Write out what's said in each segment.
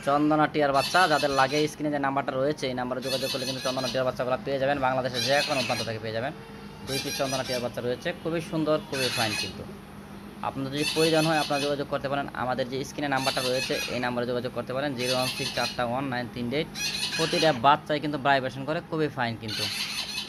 চন্দনা টিয়ার বাচ্চা যাদের লাগে স্ক্রিনে যে নাম্বারটা রয়েছে এই নাম্বারে যোগাযোগ করলে কিন্তু চন্দনা টিয়ার বাচ্চাগুলো পেয়ে যাবেন। বাংলাদেশের যে কোনো প্রান্ত থেকে পেয়ে যাবেন। 2 পিস চন্দনা টিয়ার বাচ্চা রয়েছে, খুবই সুন্দর, খুবই ফাইন। কিন্তু আপনাদের যদি প্রয়োজন হয় আপনারা যোগাযোগ করতে পারেন। আমাদের যে স্ক্রিনে নাম্বারটা রয়েছে এই নাম্বারে যোগাযোগ করতে পারেন 016419338। প্রতিটা বাচ্চাই কিন্তু ভাইব্রেশন করে, খুবই ফাইন কিন্তু।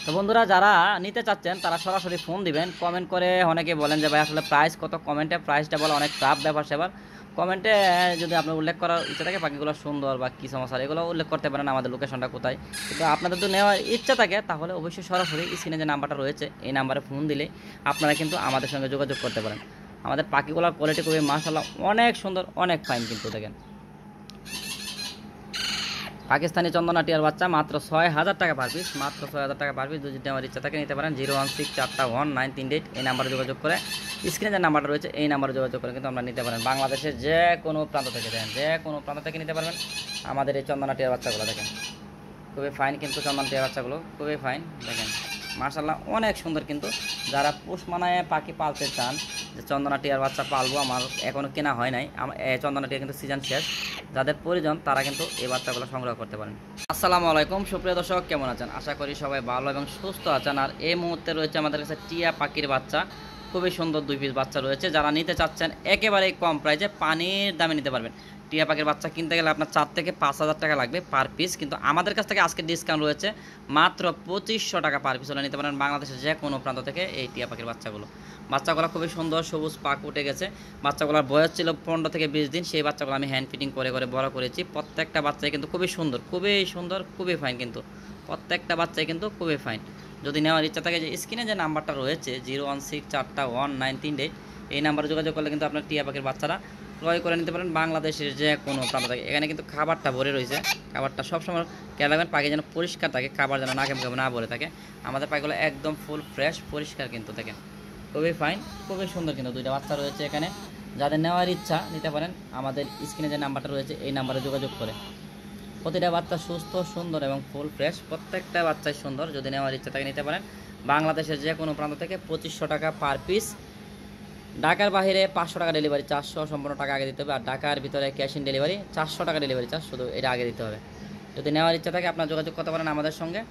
তো বন্ধুরা, যারা নিতে চাচ্ছেন তারা সরাসরি ফোন দিবেন। কমেন্ট করে অনেকে বলেন যে ভাই আসলে প্রাইস কত, কমেন্টে প্রাইসটা বলা অনেক টাফ ব্যাপার সেবার। কমেন্টে যদি আপনার উল্লেখ করার ইচ্ছা থাকে পাখিগুলো সুন্দর বা কী সমস্যা এগুলো উল্লেখ করতে পারেন, আমাদের লোকেশনটা কোথায়। কিন্তু আপনাদের যদি নেওয়ার ইচ্ছা থাকে তাহলে অবশ্যই সরাসরি স্ক্রিনে যে নাম্বারটা রয়েছে এই নাম্বারে ফোন দিলে আপনারা কিন্তু আমাদের সঙ্গে যোগাযোগ করতে পারেন। আমাদের পাখিগুলোর কোয়ালিটি খুবই মাশাআল্লাহ অনেক সুন্দর, অনেক ফাইন কিন্তু। দেখেন পাকিস্তানি চন্দনা টিয়ার বাচ্চা মাত্র 6000 টাকা পার পিস, মাত্র 6000 টাকা পার পিস। যদি নেওয়ার ইচ্ছা থাকে নিতে পারেন। 016419338 এই নাম্বারে যোগাযোগ করে, স্ক্রিনে যে নাম্বারটা রয়েছে এই নাম্বারে যোগাযোগ করে কিন্তু আমরা নিতে পারেন। বাংলাদেশের যে কোনো প্রান্ত থেকে দেন, যে কোনো প্রান্ত থেকে নিতে পারবেন আমাদের এই চন্দনা টিয়ার বাচ্চাগুলো। দেখেন খুবই ফাইন কিন্তু চন্দনা টিয়ার বাচ্চাগুলো, খুবই ফাইন। দেখেন মাশাআল্লাহ অনেক সুন্দর কিন্তু। যারা পোষ মানায় পাখি পালতে চান যে চন্দনা টিয়ার বাচ্চা পালবো, আমার এখনও কেনা হয় নাই, চন্দনা টিয়া কিন্তু সিজন শেষ, যাদের প্রয়োজন তারা কিন্তু এই বাচ্চাগুলো সংগ্রহ করতে পারেন। আসসালামু আলাইকুম সুপ্রিয় দর্শক, কেমন আছেন? আশা করি সবাই ভালো এবং সুস্থ আছেন। আর এই মুহূর্তে রয়েছে আমাদের কাছে টিয়া পাখির বাচ্চা, খুবই সুন্দর 2 পিস বাচ্চা রয়েছে। যারা নিতে চাচ্ছেন একেবারে কম প্রাইসে পানির দামে নিতে পারবেন। টিয়া পাখির বাচ্চা কিনতে গেলে আপনার 4 থেকে 5000 টাকা লাগবে পার পিস, কিন্তু আমাদের কাছ থেকে আজকে ডিসকাউন্ট রয়েছে মাত্র 2500 টাকা পার পিস হলে নিতে পারেন বাংলাদেশের যে কোনো প্রান্ত থেকে এই টিয়া পাখির বাচ্চাগুলো। বাচ্চাগুলো খুবই সুন্দর, সবুজ পাক উঠে গেছে। বাচ্চাগুলোর বয়স ছিল 15 থেকে 20 দিন। সেই বাচ্চাগুলো আমি হ্যান্ড ফিটিং করে করে বড় করেছি। প্রত্যেকটা বাচ্চাই কিন্তু খুবই সুন্দর, খুবই সুন্দর, খুবই ফাইন কিন্তু। প্রত্যেকটা বাচ্চাই কিন্তু খুবই ফাইন। যদি নেওয়ার ইচ্ছা থাকে যে স্ক্রিনে যে নাম্বারটা রয়েছে 016419338 এই নাম্বারে যোগাযোগ করলে কিন্তু আপনার টিয়া পাখির বাচ্চারা ক্রয় করে নিতে পারেন বাংলাদেশের যে কোনো প্রান্ত থেকে। এখানে কিন্তু খাবারটা ভরে রয়েছে, খাবারটা সবসময় খেয়াল রাখবেন পাখি যেন পরিষ্কার থাকে, খাবার যেন নাকে মুখে না ভরে থাকে। আমাদের পাখিগুলো একদম ফুল ফ্রেশ পরিষ্কার কিন্তু। দেখেন খুবই ফাইন, খুবই সুন্দর কিন্তু। 2টা বাচ্চা রয়েছে এখানে। যাদের নেওয়ার ইচ্ছা নিতে পারেন আমাদের স্ক্রিনে যে নাম্বারটা রয়েছে এই নাম্বারে যোগাযোগ করে। প্রতিটা বাচ্চা সুস্থ, সুন্দর এবং ফুল ফ্রেশ, প্রত্যেকটা বাচ্চাই সুন্দর। যদি নেওয়ার ইচ্ছা থাকে নিতে পারেন বাংলাদেশের যে কোনো প্রান্ত থেকে 2500 টাকা পার পিস। ঢাকার বাইরে 500 টাকা ডেলিভারি চার্জ সম্পূর্ণ টাকা আগে দিতে হবে। আর ঢাকার ভিতরে ক্যাশ ইন ডেলিভারি 400 টাকা ডেলিভারি চার্জ, শুধু এটা আগে দিতে হবে। যদি নেওয়ার ইচ্ছা থাকে আপনার যোগাযোগ করতে পারেন আমাদের সঙ্গে।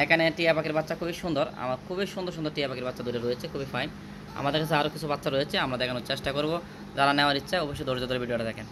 এখানে টিয়া পাখির বাচ্চা খুবই সুন্দর, আমার খুবই সুন্দর সুন্দর টিয়া পাখির বাচ্চা 2টা রয়েছে, খুবই ফাইন। আমাদের কাছে আরও কিছু বাচ্চা রয়েছে, আমরা দেখানোর চেষ্টা করব। যারা নেওয়ার ইচ্ছা অবশ্যই ধৈর্য ধরে ভিডিওটা দেখেন।